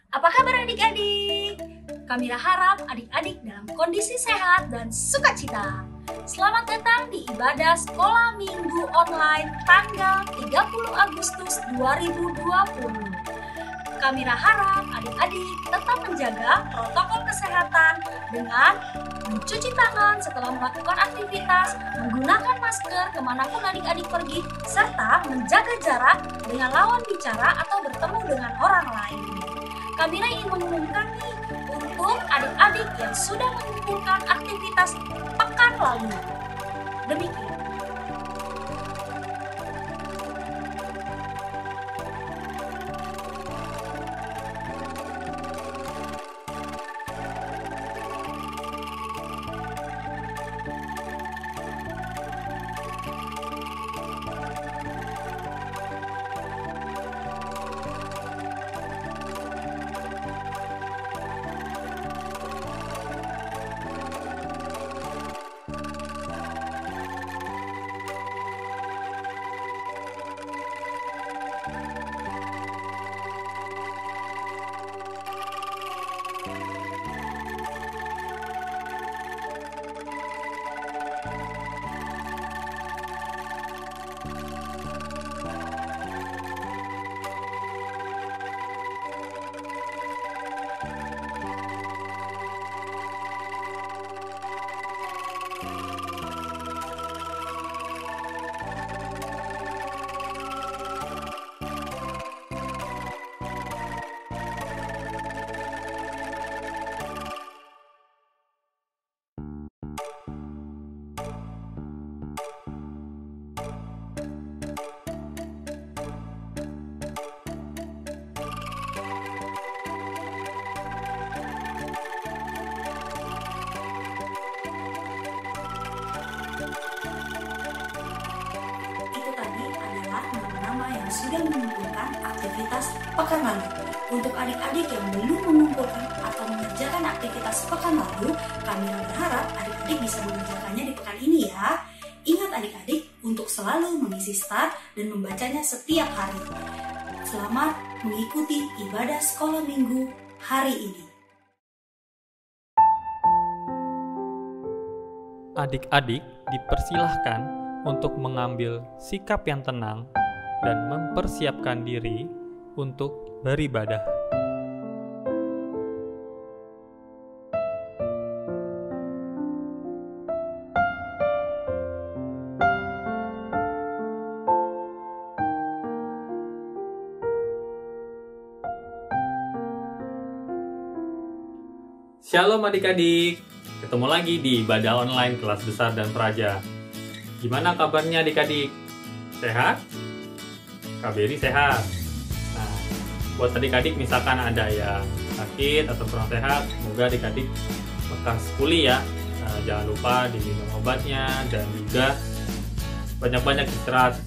Apa kabar adik-adik? Kami harap adik-adik dalam kondisi sehat dan sukacita. Selamat datang di ibadah sekolah minggu online tanggal 30 Agustus 2020. Kami harap adik-adik tetap menjaga protokol kesehatan dengan mencuci tangan setelah melakukan aktivitas, menggunakan masker kemanapun adik-adik pergi, serta menjaga jarak dengan lawan bicara atau bertemu dengan orang lain. Kami ingin mengumumkan nih untuk adik-adik yang sudah mengumpulkan aktivitas pekan lalu. Demikian. Itu tadi adalah nama-nama yang sudah mengumpulkan aktivitas pekan lalu. Untuk adik-adik yang belum mengumpulkan atau mengerjakan aktivitas pekan lalu, kami berharap adik-adik bisa mengerjakannya di pekan ini ya. Ingat adik-adik untuk selalu mengisi start dan membacanya setiap hari. Selamat mengikuti ibadah sekolah minggu hari ini. Adik-adik dipersilahkan untuk mengambil sikap yang tenang dan mempersiapkan diri untuk beribadah. Shalom adik-adik, ketemu lagi di ibadah online kelas besar dan praja. Gimana kabarnya adik-adik? Sehat? KBRI sehat. Nah, buat adik-adik misalkan ada yang sakit atau kurang sehat, semoga adik-adik lekas pulih ya. Nah, jangan lupa diminum obatnya dan juga banyak-banyak istirahat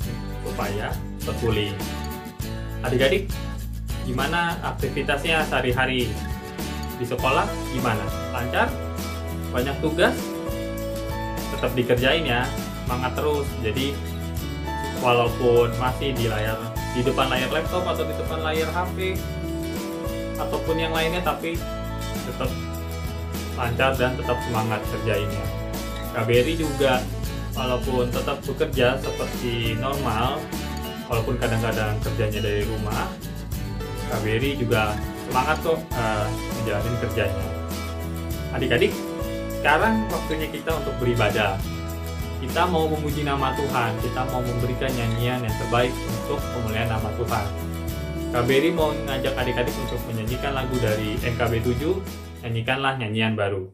supaya cepat pulih. Adik-adik, gimana aktivitasnya sehari-hari? Di sekolah gimana? Lancar? Banyak tugas? Tetap dikerjain ya. Semangat terus. Jadi walaupun masih di depan layar laptop atau di depan layar HP ataupun yang lainnya, tapi tetap lancar dan tetap semangat kerjainnya. KBRI juga walaupun tetap bekerja seperti normal, walaupun kadang-kadang kerjanya dari rumah, KBRI juga semangat kok menjalani kerjanya. Adik-adik, sekarang waktunya kita untuk beribadah. Kita mau memuji nama Tuhan, kita mau memberikan nyanyian yang terbaik untuk pemulihan nama Tuhan. KBRI mau mengajak adik-adik untuk menyanyikan lagu dari NKB 7, nyanyikanlah nyanyian baru.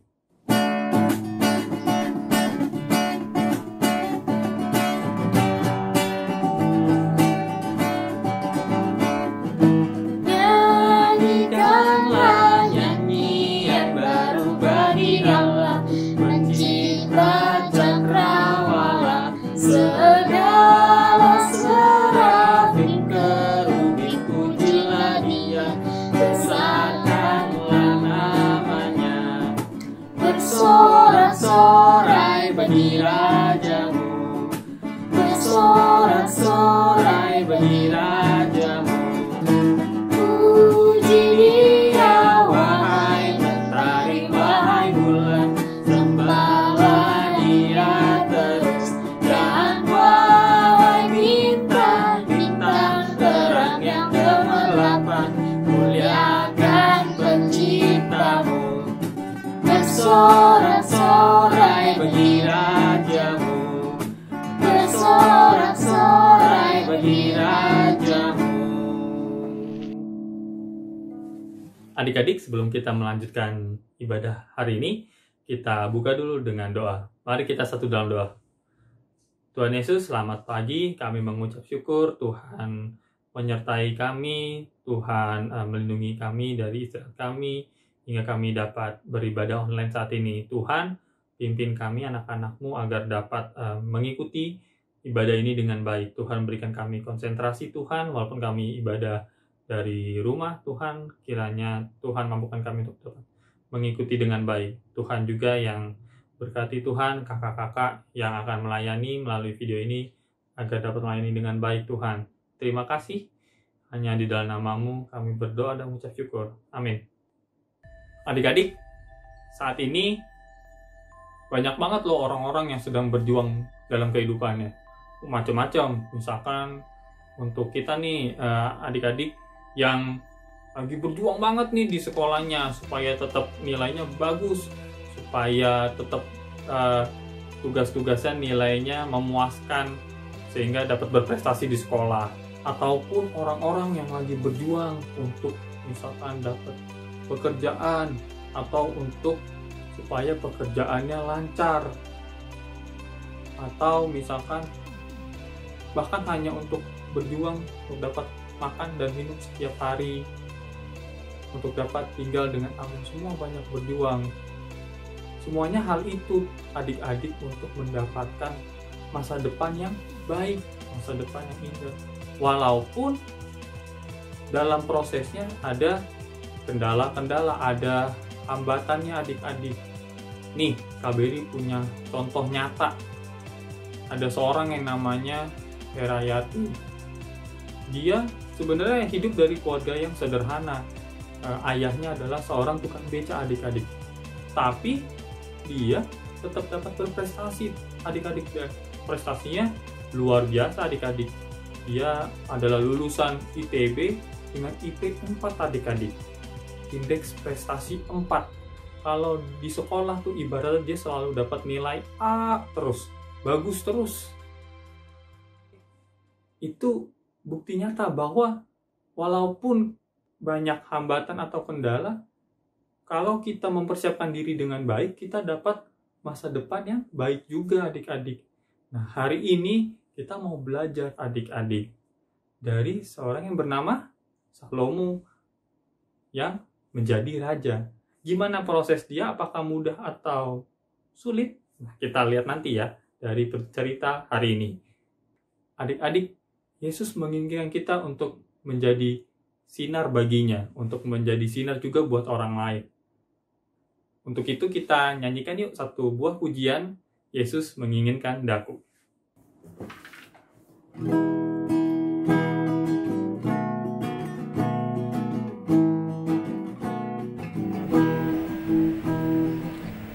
Adik-adik, sebelum kita melanjutkan ibadah hari ini, kita buka dulu dengan doa. Mari kita satu dalam doa. Tuhan Yesus, selamat pagi. Kami mengucap syukur Tuhan menyertai kami, Tuhan melindungi kami dari istirahat kami, hingga kami dapat beribadah online saat ini. Tuhan, pimpin kami anak-anak-Mu agar dapat mengikuti ibadah ini dengan baik. Tuhan, berikan kami konsentrasi Tuhan, walaupun kami ibadah dari rumah. Tuhan, kiranya Tuhan mampukan kami untuk dapat mengikuti dengan baik. Tuhan juga yang berkati Tuhan kakak-kakak yang akan melayani melalui video ini agar dapat melayani dengan baik Tuhan. Terima kasih. Hanya di dalam nama-Mu kami berdoa dan mengucap syukur. Amin. Adik-adik, saat ini banyak banget loh orang-orang yang sedang berjuang dalam kehidupannya. Macam-macam. Misalkan untuk kita nih adik-adik yang lagi berjuang banget nih di sekolahnya supaya tetap nilainya bagus, supaya tetap tugas-tugasnya nilainya memuaskan sehingga dapat berprestasi di sekolah. Ataupun orang-orang yang lagi berjuang untuk misalkan dapat pekerjaan atau untuk supaya pekerjaannya lancar, atau misalkan bahkan hanya untuk berjuang untuk dapat makan dan minum setiap hari, untuk dapat tinggal dengan aman. Semua banyak berjuang. Semuanya hal itu adik-adik untuk mendapatkan masa depan yang baik, masa depan yang indah. Walaupun dalam prosesnya ada kendala-kendala, ada hambatannya adik-adik. Nih, KBRI punya contoh nyata. Ada seorang yang namanya Herayati. Dia sebenarnya hidup dari keluarga yang sederhana. Ayahnya adalah seorang tukang beca adik-adik. Tapi dia tetap dapat berprestasi adik-adik. Prestasinya luar biasa adik-adik. Dia adalah lulusan ITB dengan IP 4 adik-adik. Indeks prestasi 4. Kalau di sekolah tuh ibaratnya dia selalu dapat nilai A terus. Bagus terus. Itu bukti nyata bahwa walaupun banyak hambatan atau kendala, kalau kita mempersiapkan diri dengan baik, kita dapat masa depan yang baik juga adik-adik. Nah, hari ini kita mau belajar adik-adik dari seorang yang bernama Salomo yang menjadi raja. Gimana proses dia? Apakah mudah atau sulit? Nah, kita lihat nanti ya dari cerita hari ini. Adik-adik, Yesus menginginkan kita untuk menjadi sinar baginya, untuk menjadi sinar juga buat orang lain. Untuk itu kita nyanyikan yuk satu buah pujian, Yesus menginginkan daku.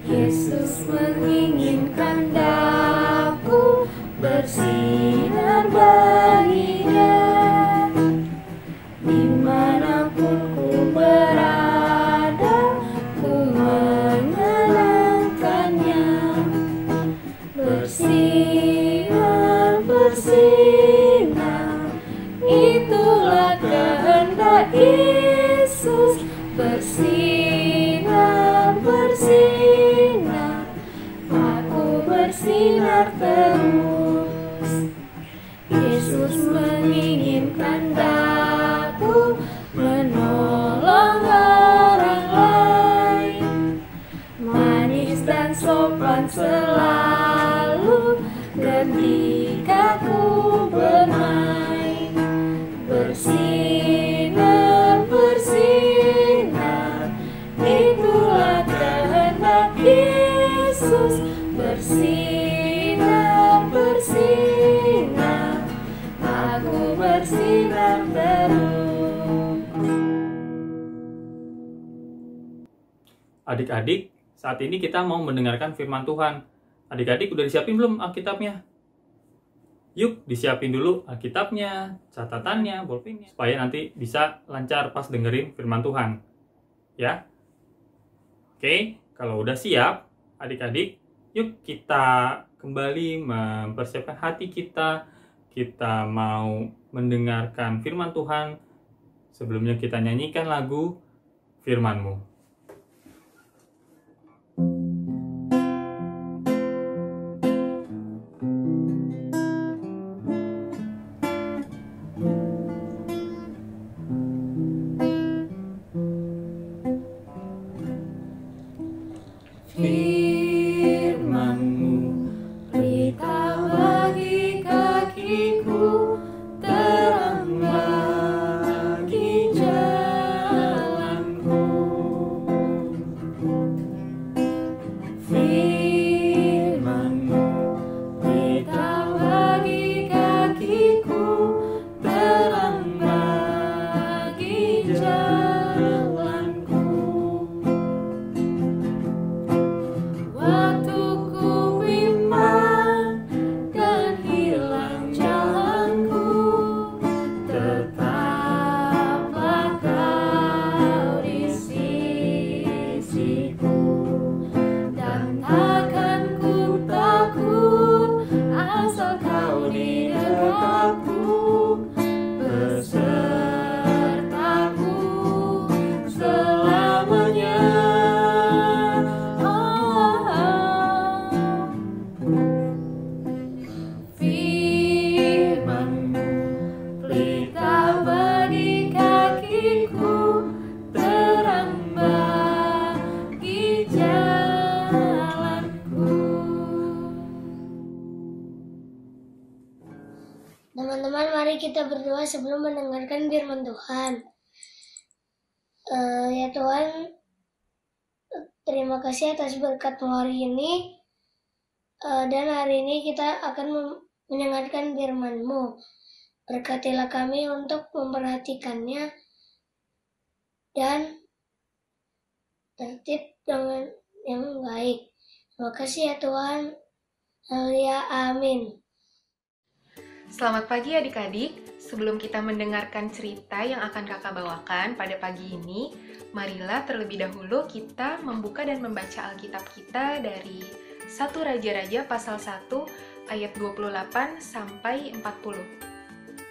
Yesus menginginkan daku bersinar baginya. Dimanapun ku berada, ku menyenangkannya. Bersinar, bersinar, itulah kehendak Yesus. Bersinar, bersinar, aku bersinar terus. Yesus menginginkan daku menolong orang lain. Manis dan sopan selalu ketika ku bermain. Bersinar, bersinar, itulah kehendak Yesus. Bersinar, bersinar, aku bersinar terus. Adik-adik, saat ini kita mau mendengarkan firman Tuhan. Adik-adik udah disiapin belum Alkitabnya? Yuk, disiapin dulu Alkitabnya, catatannya, bolpennya, supaya nanti bisa lancar pas dengerin firman Tuhan. Ya? Oke, kalau udah siap, adik-adik, yuk kita kembali mempersiapkan hati kita. Kita mau mendengarkan firman Tuhan. Sebelumnya kita nyanyikan lagu firman-Mu. Firman-Mu, pelita bagi kakiku, terang bagi jalanku. Firman-Mu, pelita bagi kakiku, terang bagi jalanku. Waktu ku bimbang dan hilang jalanku, tetaplah Kau di sisiku, dan takkan ku takut asal Kau di dekatku, besertaku selamanya. Firman-Mu, pelita bagi kakiku, terang bagi jalanku. Teman-teman, mari kita berdoa sebelum mendengarkan firman Tuhan. Ya Tuhan, terima kasih atas berkat-Mu hari ini. Dan hari ini kita akan mendengarkan firman-Mu. Berkatilah kami untuk memperhatikannya dan tertib dengan yang baik. Terima kasih ya Tuhan. Haleluya, amin. Selamat pagi adik-adik. Sebelum kita mendengarkan cerita yang akan kakak bawakan pada pagi ini, marilah terlebih dahulu kita membuka dan membaca Alkitab kita dari 1 Raja-Raja pasal 1 ayat 28 sampai 40.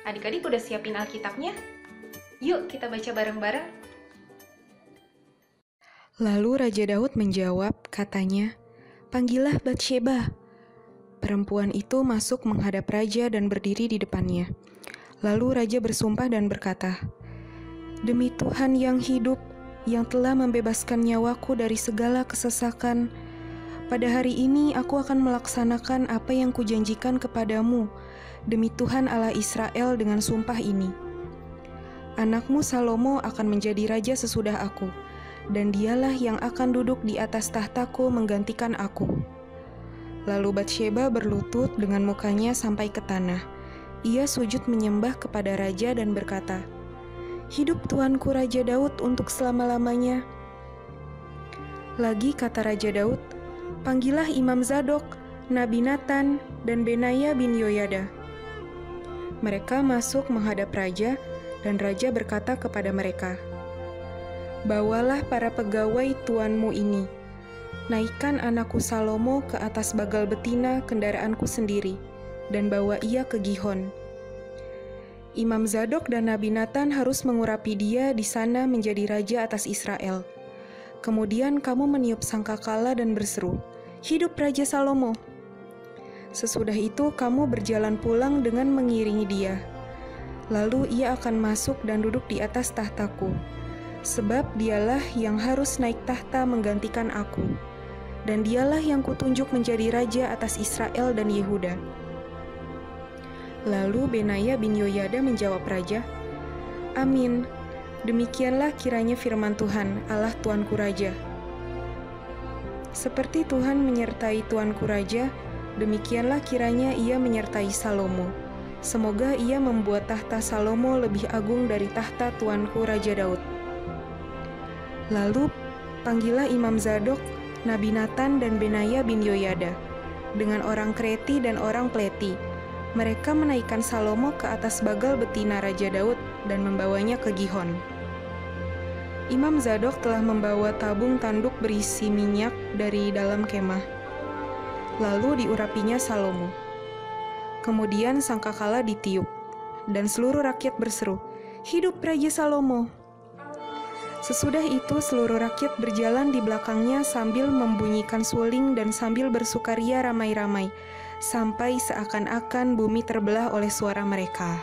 Adik-adik udah siapin Alkitabnya? Yuk kita baca bareng-bareng. Lalu Raja Daud menjawab, katanya, "Panggillah Batsheba." Perempuan itu masuk menghadap raja dan berdiri di depannya. Lalu raja bersumpah dan berkata, "Demi Tuhan yang hidup, yang telah membebaskan nyawaku dari segala kesesakan, pada hari ini aku akan melaksanakan apa yang kujanjikan kepadamu, demi Tuhan Allah Israel dengan sumpah ini. Anakmu Salomo akan menjadi raja sesudah aku, dan dialah yang akan duduk di atas tahtaku menggantikan aku." Lalu Batsheba berlutut dengan mukanya sampai ke tanah. Ia sujud menyembah kepada raja dan berkata, "Hidup tuanku Raja Daud untuk selama-lamanya." Lagi kata Raja Daud, "Panggillah Imam Zadok, Nabi Nathan, dan Benaya bin Yoyada." Mereka masuk menghadap raja, dan raja berkata kepada mereka, "Bawalah para pegawai tuanmu ini. Naikkan anakku Salomo ke atas bagal betina kendaraanku sendiri, dan bawa ia ke Gihon. Imam Zadok dan Nabi Nathan harus mengurapi dia di sana menjadi raja atas Israel. Kemudian kamu meniup sangkakala dan berseru, 'Hidup Raja Salomo!' Sesudah itu kamu berjalan pulang dengan mengiringi dia. Lalu ia akan masuk dan duduk di atas tahtaku, sebab dialah yang harus naik tahta menggantikan aku, dan dialah yang kutunjuk menjadi raja atas Israel dan Yehuda." Lalu Benaya bin Yoyada menjawab raja, "Amin, demikianlah kiranya firman Tuhan, Allah Tuanku Raja. Seperti Tuhan menyertai Tuanku Raja, demikianlah kiranya ia menyertai Salomo. Semoga ia membuat tahta Salomo lebih agung dari tahta Tuanku Raja Daud." Lalu panggillah Imam Zadok, Nabi Nathan, dan Benaya bin Yoyada, dengan orang Kreti dan orang Pleti. Mereka menaikkan Salomo ke atas bagal betina Raja Daud dan membawanya ke Gihon. Imam Zadok telah membawa tabung tanduk berisi minyak dari dalam kemah. Lalu diurapinya Salomo. Kemudian sangkakala ditiup, dan seluruh rakyat berseru, "Hidup Raja Salomo!" Sesudah itu seluruh rakyat berjalan di belakangnya sambil membunyikan suling dan sambil bersukaria ramai-ramai, sampai seakan-akan bumi terbelah oleh suara mereka.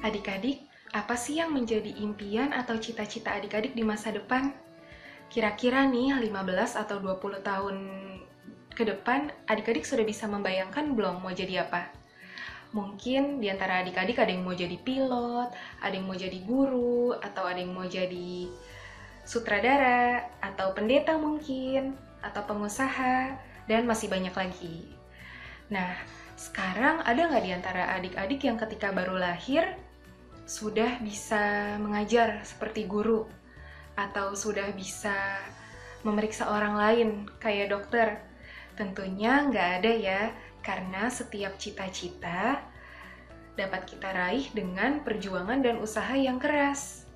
Adik-adik, apa sih yang menjadi impian atau cita-cita adik-adik di masa depan? Kira-kira nih 15 atau 20 tahun ke depan, adik-adik sudah bisa membayangkan belum mau jadi apa? Mungkin di antara adik-adik ada yang mau jadi pilot, ada yang mau jadi guru, atau ada yang mau jadi sutradara, atau pendeta mungkin, atau pengusaha, dan masih banyak lagi. Nah, sekarang ada nggak di antara adik-adik yang ketika baru lahir sudah bisa mengajar seperti guru, atau sudah bisa memeriksa orang lain kayak dokter? Tentunya nggak ada ya, karena setiap cita-cita dapat kita raih dengan perjuangan dan usaha yang keras.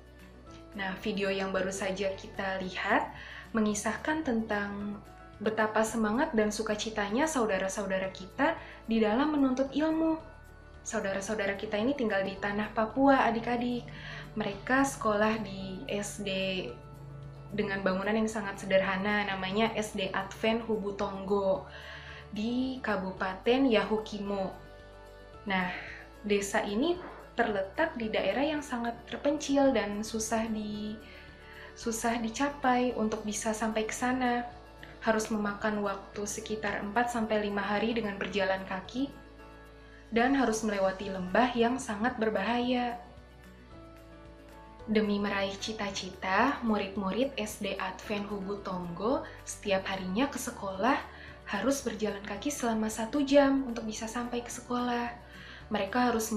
Nah, video yang baru saja kita lihat mengisahkan tentang betapa semangat dan sukacitanya saudara-saudara kita di dalam menuntut ilmu. Saudara-saudara kita ini tinggal di tanah Papua, adik-adik. Mereka sekolah di SD dengan bangunan yang sangat sederhana, namanya SD Advent Hubutonggo di Kabupaten Yahukimo. Nah, desa ini terletak di daerah yang sangat terpencil dan susah dicapai. Untuk bisa sampai ke sana harus memakan waktu sekitar 4-5 hari dengan berjalan kaki dan harus melewati lembah yang sangat berbahaya. Demi meraih cita-cita, murid-murid SD Advent Hubutonggo setiap harinya ke sekolah harus berjalan kaki selama 1 jam untuk bisa sampai ke sekolah. Mereka harus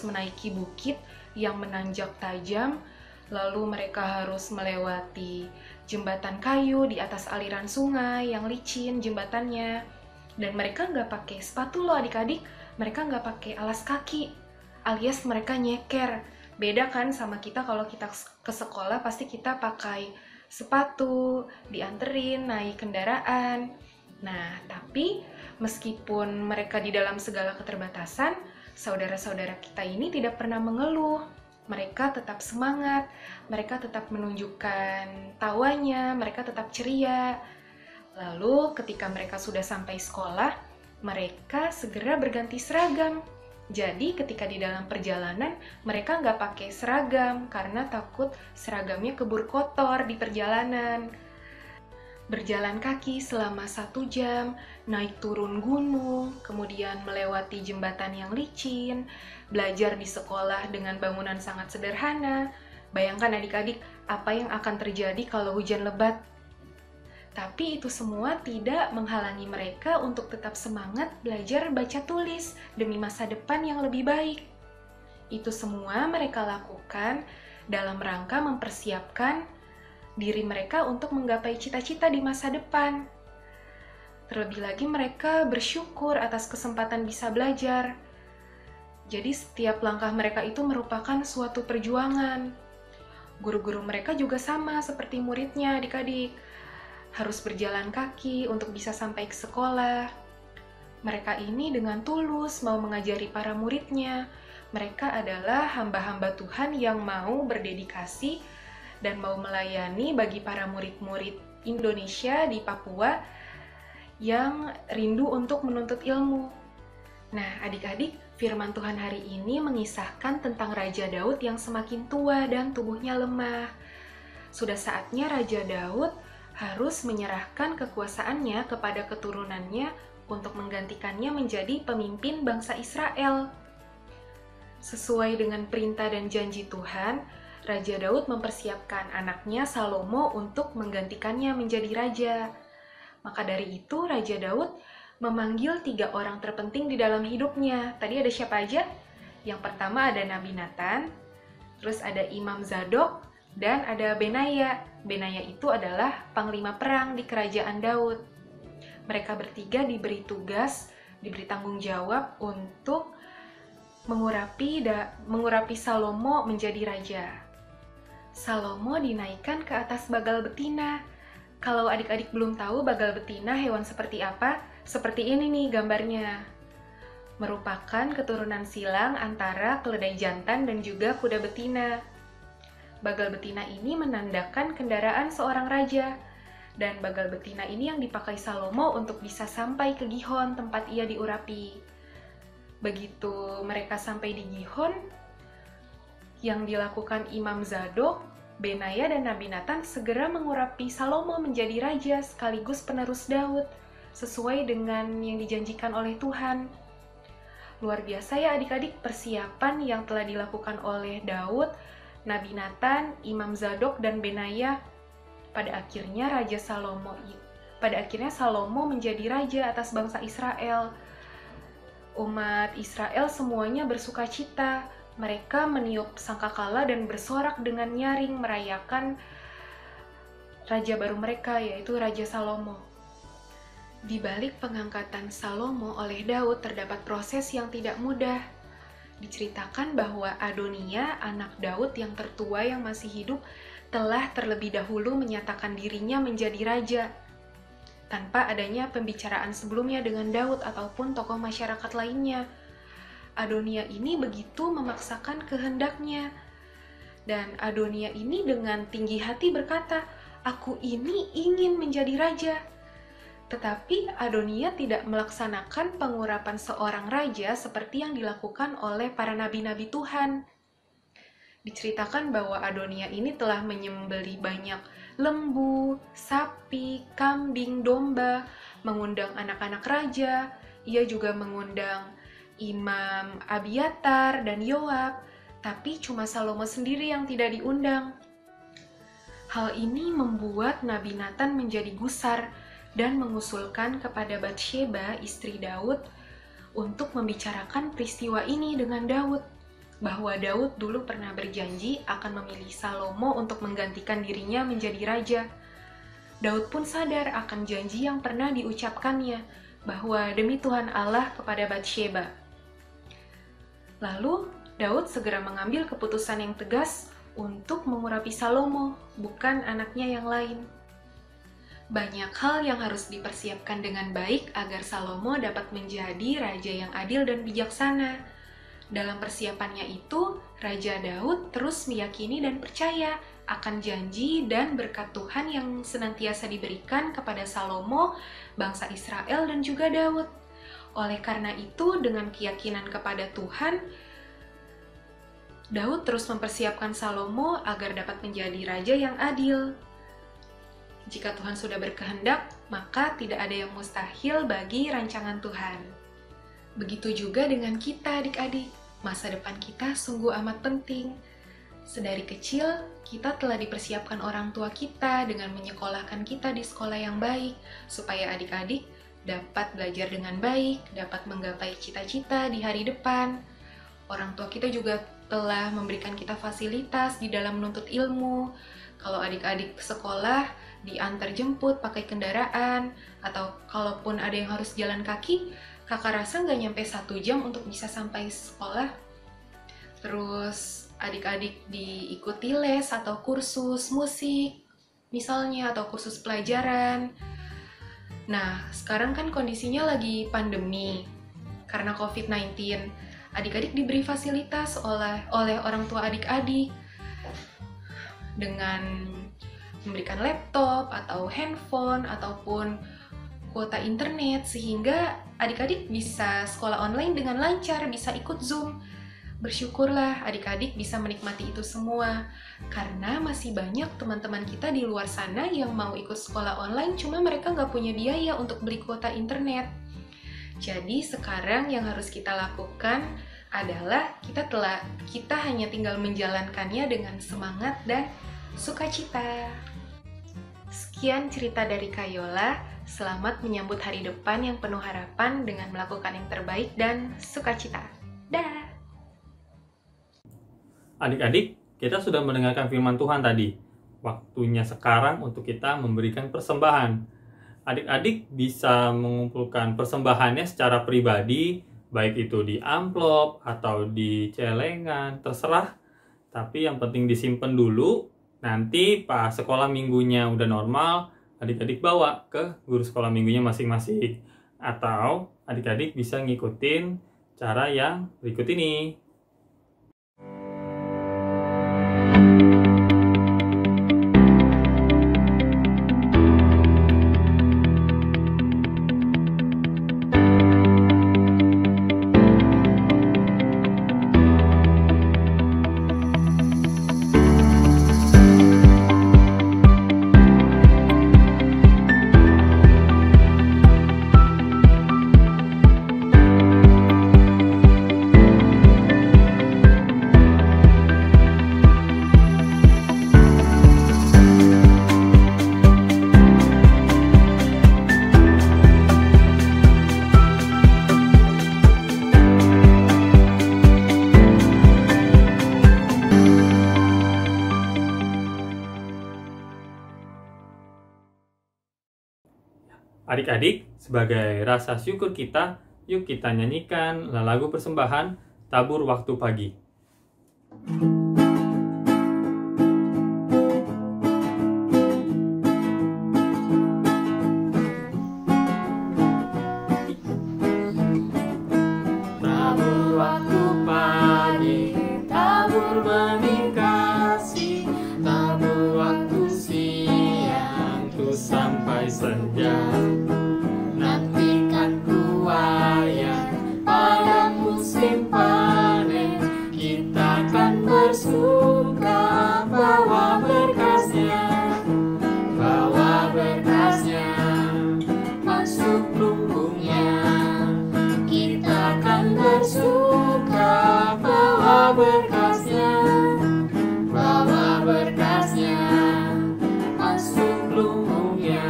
menaiki bukit yang menanjak tajam, lalu mereka harus melewati jembatan kayu di atas aliran sungai yang licin jembatannya. Dan mereka nggak pakai sepatu loh adik-adik, mereka nggak pakai alas kaki, alias mereka nyeker. Beda kan sama kita, kalau kita ke sekolah pasti kita pakai sepatu, dianterin, naik kendaraan. Nah, tapi meskipun mereka di dalam segala keterbatasan, saudara-saudara kita ini tidak pernah mengeluh. Mereka tetap semangat, mereka tetap menunjukkan tawanya, mereka tetap ceria. Lalu ketika mereka sudah sampai sekolah, mereka segera berganti seragam. Jadi ketika di dalam perjalanan, mereka nggak pakai seragam karena takut seragamnya keburu kotor di perjalanan. Berjalan kaki selama 1 jam, naik turun gunung, kemudian melewati jembatan yang licin, belajar di sekolah dengan bangunan sangat sederhana. Bayangkan adik-adik, apa yang akan terjadi kalau hujan lebat. Tapi itu semua tidak menghalangi mereka untuk tetap semangat belajar baca tulis demi masa depan yang lebih baik. Itu semua mereka lakukan dalam rangka mempersiapkan diri mereka untuk menggapai cita-cita di masa depan. Terlebih lagi mereka bersyukur atas kesempatan bisa belajar. Jadi setiap langkah mereka itu merupakan suatu perjuangan. Guru-guru mereka juga sama seperti muridnya adik-adik. Harus berjalan kaki untuk bisa sampai ke sekolah. Mereka ini dengan tulus mau mengajari para muridnya. Mereka adalah hamba-hamba Tuhan yang mau berdedikasi dan mau melayani bagi para murid-murid Indonesia di Papua yang rindu untuk menuntut ilmu. Nah, adik-adik, firman Tuhan hari ini mengisahkan tentang Raja Daud yang semakin tua dan tubuhnya lemah. Sudah saatnya Raja Daud harus menyerahkan kekuasaannya kepada keturunannya untuk menggantikannya menjadi pemimpin bangsa Israel. Sesuai dengan perintah dan janji Tuhan, Raja Daud mempersiapkan anaknya Salomo untuk menggantikannya menjadi raja. Maka dari itu, Raja Daud memanggil 3 orang terpenting di dalam hidupnya. Tadi ada siapa aja? Yang pertama ada Nabi Nathan, terus ada Imam Zadok, dan ada Benaya. Benaya itu adalah panglima perang di kerajaan Daud. Mereka bertiga diberi tugas, diberi tanggung jawab untuk mengurapi Salomo menjadi raja. Salomo dinaikkan ke atas bagal betina. Kalau adik-adik belum tahu bagal betina hewan seperti apa, seperti ini nih gambarnya. Merupakan keturunan silang antara keledai jantan dan juga kuda betina. Bagal betina ini menandakan kendaraan seorang raja, dan bagal betina ini yang dipakai Salomo untuk bisa sampai ke Gihon, tempat ia diurapi. Begitu mereka sampai di Gihon, yang dilakukan Imam Zadok, Benaya, dan Nabi Nathan segera mengurapi Salomo menjadi raja sekaligus penerus Daud, sesuai dengan yang dijanjikan oleh Tuhan. Luar biasa ya adik-adik persiapan yang telah dilakukan oleh Daud, Nabi Nathan, Imam Zadok, dan Benaya. Pada akhirnya Salomo menjadi raja atas bangsa Israel. Umat Israel semuanya bersuka cita. Mereka meniup sangkakala dan bersorak dengan nyaring merayakan raja baru mereka, yaitu Raja Salomo. Di balik pengangkatan Salomo oleh Daud terdapat proses yang tidak mudah. Diceritakan bahwa Adonia, anak Daud yang tertua yang masih hidup, telah terlebih dahulu menyatakan dirinya menjadi raja, tanpa adanya pembicaraan sebelumnya dengan Daud ataupun tokoh masyarakat lainnya. Adonia ini begitu memaksakan kehendaknya. Dan Adonia ini dengan tinggi hati berkata, "Aku ini ingin menjadi raja." Tetapi Adonia tidak melaksanakan pengurapan seorang raja seperti yang dilakukan oleh para nabi-nabi Tuhan. Diceritakan bahwa Adonia ini telah menyembelih banyak lembu, sapi, kambing, domba, mengundang anak-anak raja. Ia juga mengundang Imam Abiatar dan Yoab, tapi cuma Salomo sendiri yang tidak diundang. Hal ini membuat Nabi Nathan menjadi gusar dan mengusulkan kepada Batsheba, istri Daud, untuk membicarakan peristiwa ini dengan Daud, bahwa Daud dulu pernah berjanji akan memilih Salomo untuk menggantikan dirinya menjadi raja. Daud pun sadar akan janji yang pernah diucapkannya, bahwa demi Tuhan Allah kepada Batsheba. Lalu Daud segera mengambil keputusan yang tegas untuk mengurapi Salomo, bukan anaknya yang lain. Banyak hal yang harus dipersiapkan dengan baik agar Salomo dapat menjadi raja yang adil dan bijaksana. Dalam persiapannya itu, Raja Daud terus meyakini dan percaya akan janji dan berkat Tuhan yang senantiasa diberikan kepada Salomo, bangsa Israel, dan juga Daud. Oleh karena itu, dengan keyakinan kepada Tuhan, Daud terus mempersiapkan Salomo agar dapat menjadi raja yang adil. Jika Tuhan sudah berkehendak, maka tidak ada yang mustahil bagi rancangan Tuhan. Begitu juga dengan kita, adik-adik. Masa depan kita sungguh amat penting. Sedari kecil, kita telah dipersiapkan orang tua kita dengan menyekolahkan kita di sekolah yang baik, supaya adik-adik dapat belajar dengan baik, dapat menggapai cita-cita di hari depan. Orang tua kita juga telah memberikan kita fasilitas di dalam menuntut ilmu. Kalau adik-adik sekolah, diantar jemput pakai kendaraan, atau kalaupun ada yang harus jalan kaki, kakak rasa nggak nyampe 1 jam untuk bisa sampai sekolah. Terus adik-adik diikuti les atau kursus musik, misalnya, atau kursus pelajaran. Nah, sekarang kan kondisinya lagi pandemi karena COVID-19. Adik-adik diberi fasilitas oleh orang tua adik-adik dengan memberikan laptop atau handphone ataupun kuota internet, sehingga adik-adik bisa sekolah online dengan lancar, bisa ikut Zoom. Bersyukurlah adik-adik bisa menikmati itu semua, karena masih banyak teman-teman kita di luar sana yang mau ikut sekolah online, cuma mereka nggak punya biaya untuk beli kuota internet. Jadi sekarang yang harus kita lakukan adalah kita hanya tinggal menjalankannya dengan semangat dan sukacita. Sekian cerita dari Kayola. Selamat menyambut hari depan yang penuh harapan dengan melakukan yang terbaik dan sukacita. Dah. Adik-adik, kita sudah mendengarkan firman Tuhan tadi. Waktunya sekarang untuk kita memberikan persembahan. Adik-adik bisa mengumpulkan persembahannya secara pribadi, baik itu di amplop atau di celengan, terserah. Tapi yang penting disimpan dulu. Nanti pas sekolah minggunya udah normal, adik-adik bawa ke guru sekolah minggunya masing-masing. Atau adik-adik bisa ngikutin cara yang berikut ini. Adik-adik, sebagai rasa syukur kita, yuk kita nyanyikan lagu persembahan Tabur Waktu Pagi. Tabur waktu pagi, tabur benih kasih. senja. Nantikan buaya pada musim panen, kita akan bersuka bawa berkasnya, masuk lumbungnya. Kita akan bersuka bawa berkasnya, masuk lumbungnya.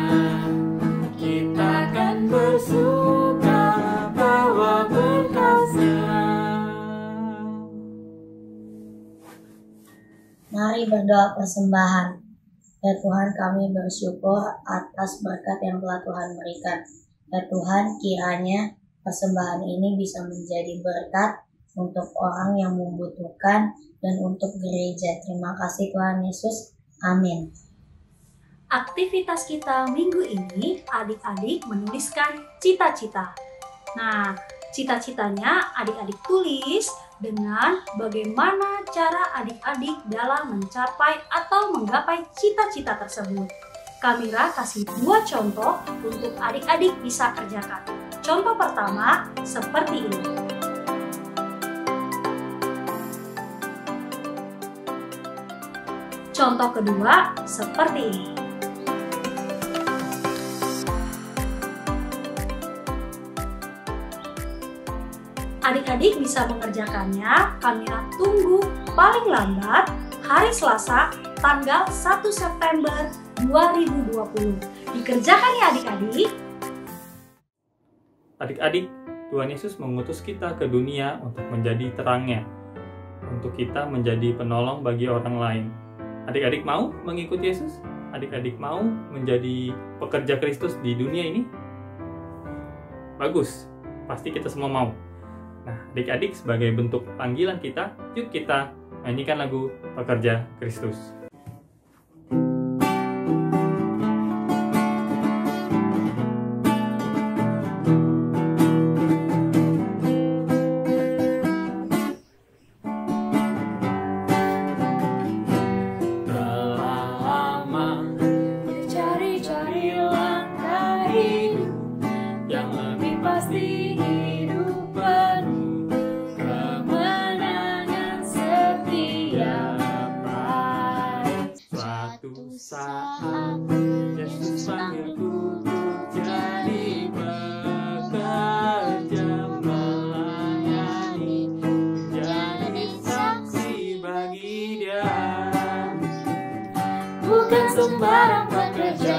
Kita akan bersuka bawa berkasnya. Mari berdoa persembahan. Ya Tuhan, kami bersyukur atas berkat yang telah Tuhan berikan. Ya Tuhan, kiranya persembahan ini bisa menjadi berkat untuk orang yang membutuhkan dan untuk gereja. Terima kasih Tuhan Yesus. Amin. Aktivitas kita minggu ini, adik-adik menuliskan cita-cita. Nah, cita-citanya adik-adik tulis dengan bagaimana cara adik-adik dalam mencapai atau menggapai cita-cita tersebut. Kamira kasih 2 contoh untuk adik-adik bisa kerjakan. Contoh pertama seperti ini. Contoh kedua seperti ini. Adik-adik bisa mengerjakannya, Kamira tunggu paling lambat hari Selasa tanggal 1 September 2020. Dikerjakan ya adik-adik. Adik-adik, Tuhan Yesus mengutus kita ke dunia untuk menjadi terangnya, untuk kita menjadi penolong bagi orang lain. Adik-adik mau mengikuti Yesus? Adik-adik mau menjadi pekerja Kristus di dunia ini? Bagus, pasti kita semua mau. Nah, adik-adik sebagai bentuk panggilan kita, yuk kita nyanyikan lagu Pekerja Kristus. Saat Yesus panggilku jadi pekerja melayani, jadi saksi bagi Dia. Bukan sembarang pekerja,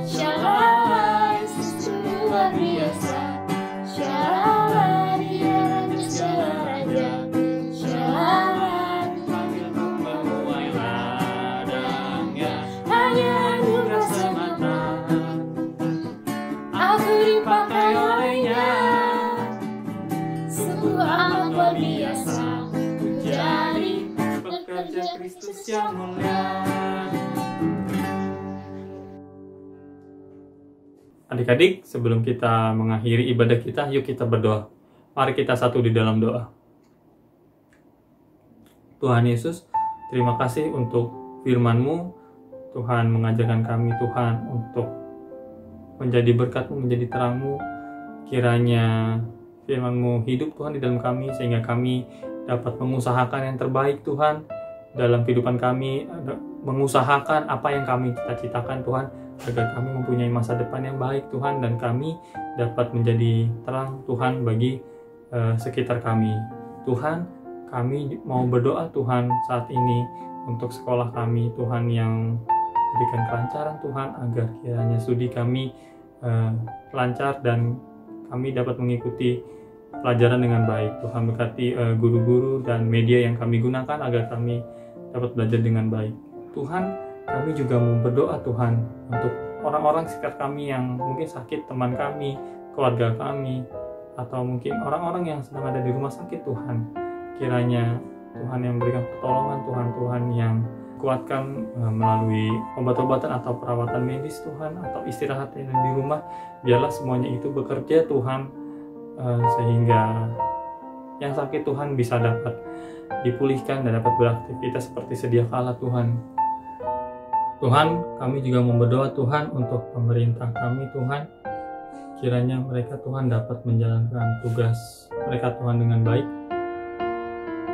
Shalala Yesus luar biasa. Shalala Dia Raja segala raja. Shalala dipanggilku menuai ladangnya. Hanya anugerah semata, aku dipakai olehnya. Sungguh amat luar biasa, menjadi pekerja Kristus yang mulia. Adik-adik, sebelum kita mengakhiri ibadah kita, yuk kita berdoa. Mari kita satu di dalam doa. Tuhan Yesus, terima kasih untuk firman-Mu. Tuhan mengajarkan kami, Tuhan, untuk menjadi berkat-Mu, menjadi terang-Mu. Kiranya firman-Mu hidup, Tuhan, di dalam kami, sehingga kami dapat mengusahakan yang terbaik, Tuhan, dalam kehidupan kami, mengusahakan apa yang kami cita-citakan, Tuhan, agar kami mempunyai masa depan yang baik, Tuhan, dan kami dapat menjadi terang, Tuhan, bagi sekitar kami. Tuhan, kami mau berdoa, Tuhan, saat ini untuk sekolah kami, Tuhan, yang berikan kelancaran, Tuhan, agar kiranya studi kami lancar dan kami dapat mengikuti pelajaran dengan baik. Tuhan, berkati guru-guru dan media yang kami gunakan agar kami dapat belajar dengan baik. Tuhan, kami juga mau berdoa, Tuhan, untuk orang-orang sekitar kami yang mungkin sakit, teman kami, keluarga kami, atau mungkin orang-orang yang sedang ada di rumah sakit, Tuhan. Kiranya Tuhan yang memberikan pertolongan, Tuhan yang kuatkan melalui obat-obatan atau perawatan medis, Tuhan, atau istirahat yang di rumah. Biarlah semuanya itu bekerja, Tuhan, sehingga yang sakit, Tuhan, bisa dapat dipulihkan dan dapat beraktivitas seperti sedia kala, Tuhan. Tuhan, kami juga berdoa Tuhan untuk pemerintah kami Tuhan. Kiranya mereka Tuhan dapat menjalankan tugas mereka Tuhan dengan baik.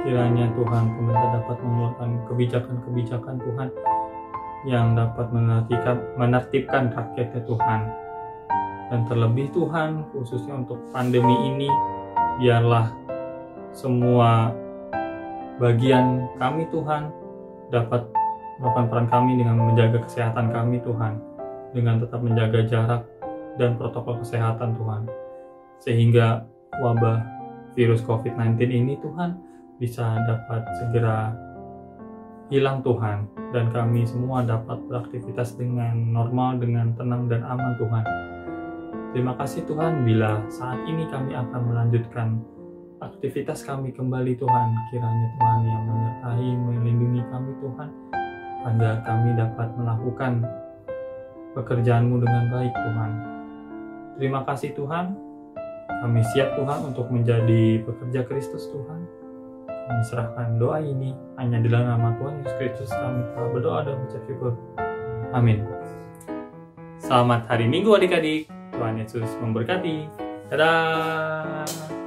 Kiranya Tuhan pemerintah dapat mengeluarkan kebijakan-kebijakan Tuhan yang dapat menertibkan rakyatnya Tuhan. Dan terlebih Tuhan, khususnya untuk pandemi ini, biarlah semua bagian kami Tuhan dapat melakukan peran kami dengan menjaga kesehatan kami Tuhan, dengan tetap menjaga jarak dan protokol kesehatan Tuhan, sehingga wabah virus COVID-19 ini Tuhan bisa dapat segera hilang Tuhan, dan kami semua dapat beraktivitas dengan normal, dengan tenang dan aman Tuhan. Terima kasih Tuhan bila saat ini kami akan melanjutkan aktivitas kami kembali Tuhan. Kiranya Tuhan yang menyertai, melindungi kami Tuhan, agar kami dapat melakukan pekerjaan-Mu dengan baik Tuhan. Terima kasih Tuhan, kami siap Tuhan untuk menjadi pekerja Kristus Tuhan. Kami serahkan doa ini hanya di dalam nama Tuhan Yesus Kristus kami telah berdoa dan mengucap syukur. Amin. Selamat hari Minggu adik-adik. Tuhan Yesus memberkati. Dadah.